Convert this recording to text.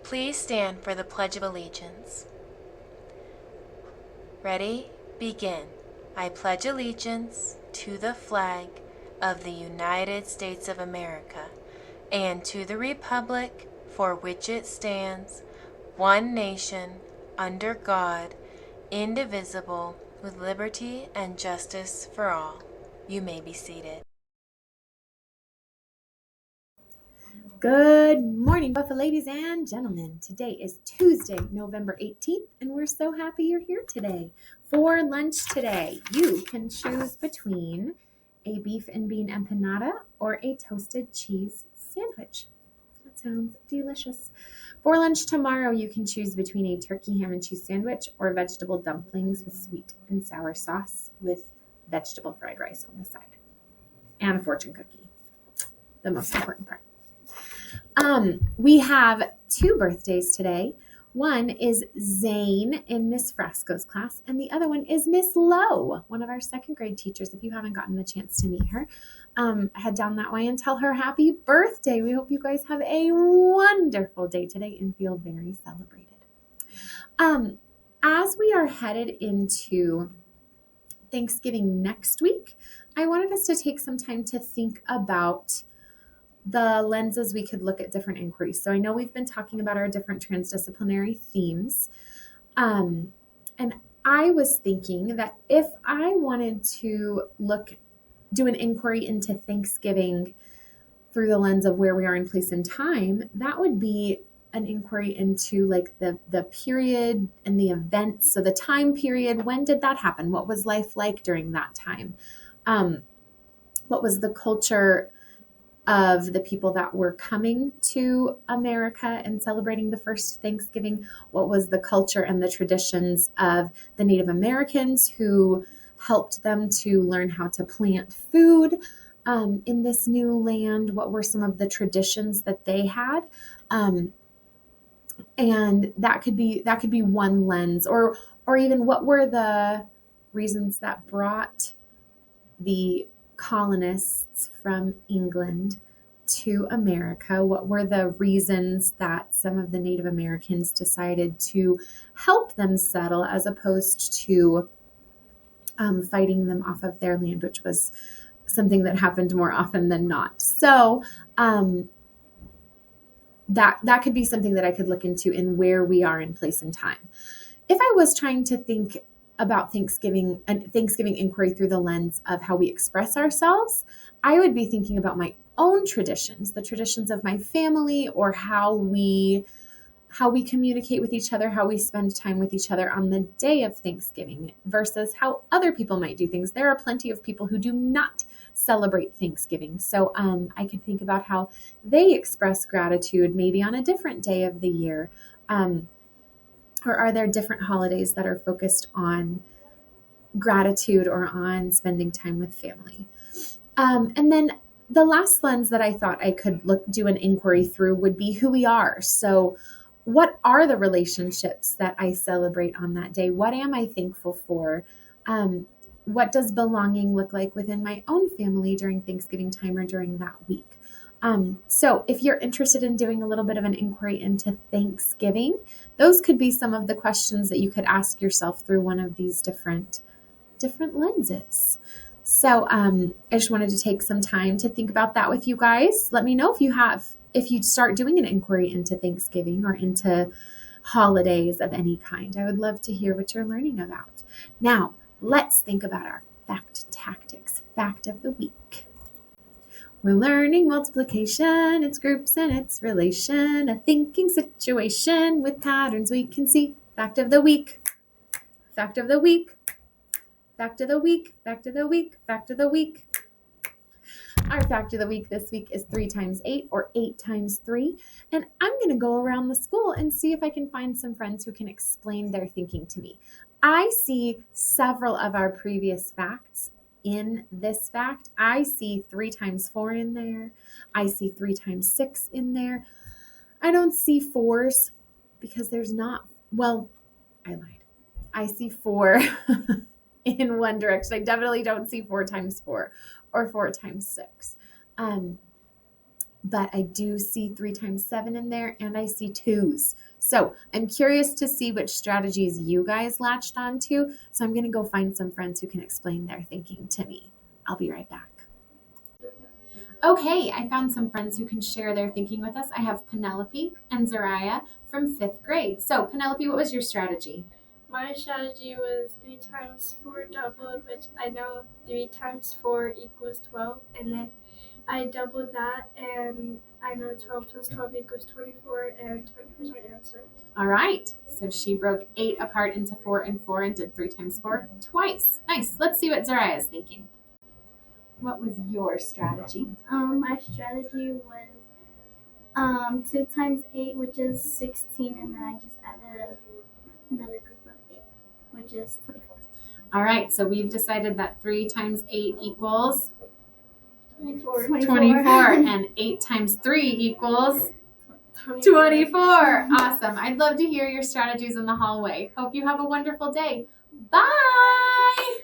Please stand for the Pledge of Allegiance. Ready? Begin. I pledge allegiance to the flag of the United States of America and to the republic for which it stands, one nation, under God, indivisible, with liberty and justice for all. You may be seated. Good morning, Buffalo ladies and gentlemen. Today is Tuesday, November 18th, and we're so happy you're here today. For lunch today, you can choose between a beef and bean empanada or a toasted cheese sandwich. That sounds delicious. For lunch tomorrow, you can choose between a turkey ham and cheese sandwich or vegetable dumplings with sweet and sour sauce with vegetable fried rice on the side. And a fortune cookie, the most important part. We have two birthdays today. One is Zane in Miss Frasco's class, and the other one is Miss Lowe, one of our second grade teachers. If you haven't gotten the chance to meet her, head down that way and tell her happy birthday. We hope you guys have a wonderful day today and feel very celebrated. As we are headed into Thanksgiving next week, I wanted us to take some time to think about the lenses we could look at different inquiries. So I know we've been talking about our different transdisciplinary themes. And I was thinking that if I wanted to do an inquiry into Thanksgiving through the lens of where we are in place and time, that would be an inquiry into like the period and the events. So the time period, when did that happen? What was life like during that time? What was the culture of the people that were coming to America and celebrating the first Thanksgiving? What was the culture and the traditions of the Native Americans who helped them to learn how to plant food in this new land? What were some of the traditions that they had? And that could be one lens, or even what were the reasons that brought the colonists from England to America? What were the reasons that some of the Native Americans decided to help them settle as opposed to fighting them off of their land, which was something that happened more often than not. So that could be something that I could look into in where we are in place and time. If I was trying to think about Thanksgiving and Thanksgiving inquiry through the lens of how we express ourselves, I would be thinking about my own traditions, the traditions of my family, or how we communicate with each other, how we spend time with each other on the day of Thanksgiving versus how other people might do things. There are plenty of people who do not celebrate Thanksgiving. So I could think about how they express gratitude maybe on a different day of the year. Or are there different holidays that are focused on gratitude or on spending time with family? And then the last lens that I thought I could do an inquiry through would be who we are. So what are the relationships that I celebrate on that day? What am I thankful for? What does belonging look like within my own family during Thanksgiving time or during that week? So if you're interested in doing a little bit of an inquiry into Thanksgiving, those could be some of the questions that you could ask yourself through one of these different lenses. So I just wanted to take some time to think about that with you guys. Let me know if you start doing an inquiry into Thanksgiving or into holidays of any kind. I would love to hear what you're learning about. Now, let's think about our fact tactics, fact of the week. We're learning multiplication, its groups and its relation, a thinking situation with patterns we can see. Fact of the week, fact of the week, fact of the week, fact of the week, fact of the week. Our fact of the week this week is 3 times 8 or 8 times 3. And I'm going to go around the school and see if I can find some friends who can explain their thinking to me. I see several of our previous facts in this fact. I see 3 times 4 in there. I see 3 times 6 in there. I don't see 4s because there's not, well, I lied. I see 4 in one direction. I definitely don't see 4 times 4 or 4 times 6. but I do see 3 times 7 in there, and I see 2s. So I'm curious to see which strategies you guys latched onto. So I'm going to go find some friends who can explain their thinking to me. I'll be right back. Okay, I found some friends who can share their thinking with us. I have Penelope and Zariah from 5th grade. So Penelope, what was your strategy? My strategy was 3 times 4 doubled, which I know 3 times 4 equals 12, and then I doubled that, and I know 12 plus 12 equals 24, and 24 is my answer. All right, so she broke 8 apart into 4 and 4 and did 3 times 4 twice. Nice. Let's see what Zariah is thinking. What was your strategy? My strategy was 2 times 8, which is 16, and then I just added another group of 8, which is 24. All right, so we've decided that 3 times 8 equals 24. 24, and 8 times 3 equals 24. Awesome. I'd love to hear your strategies in the hallway. Hope you have a wonderful day. Bye.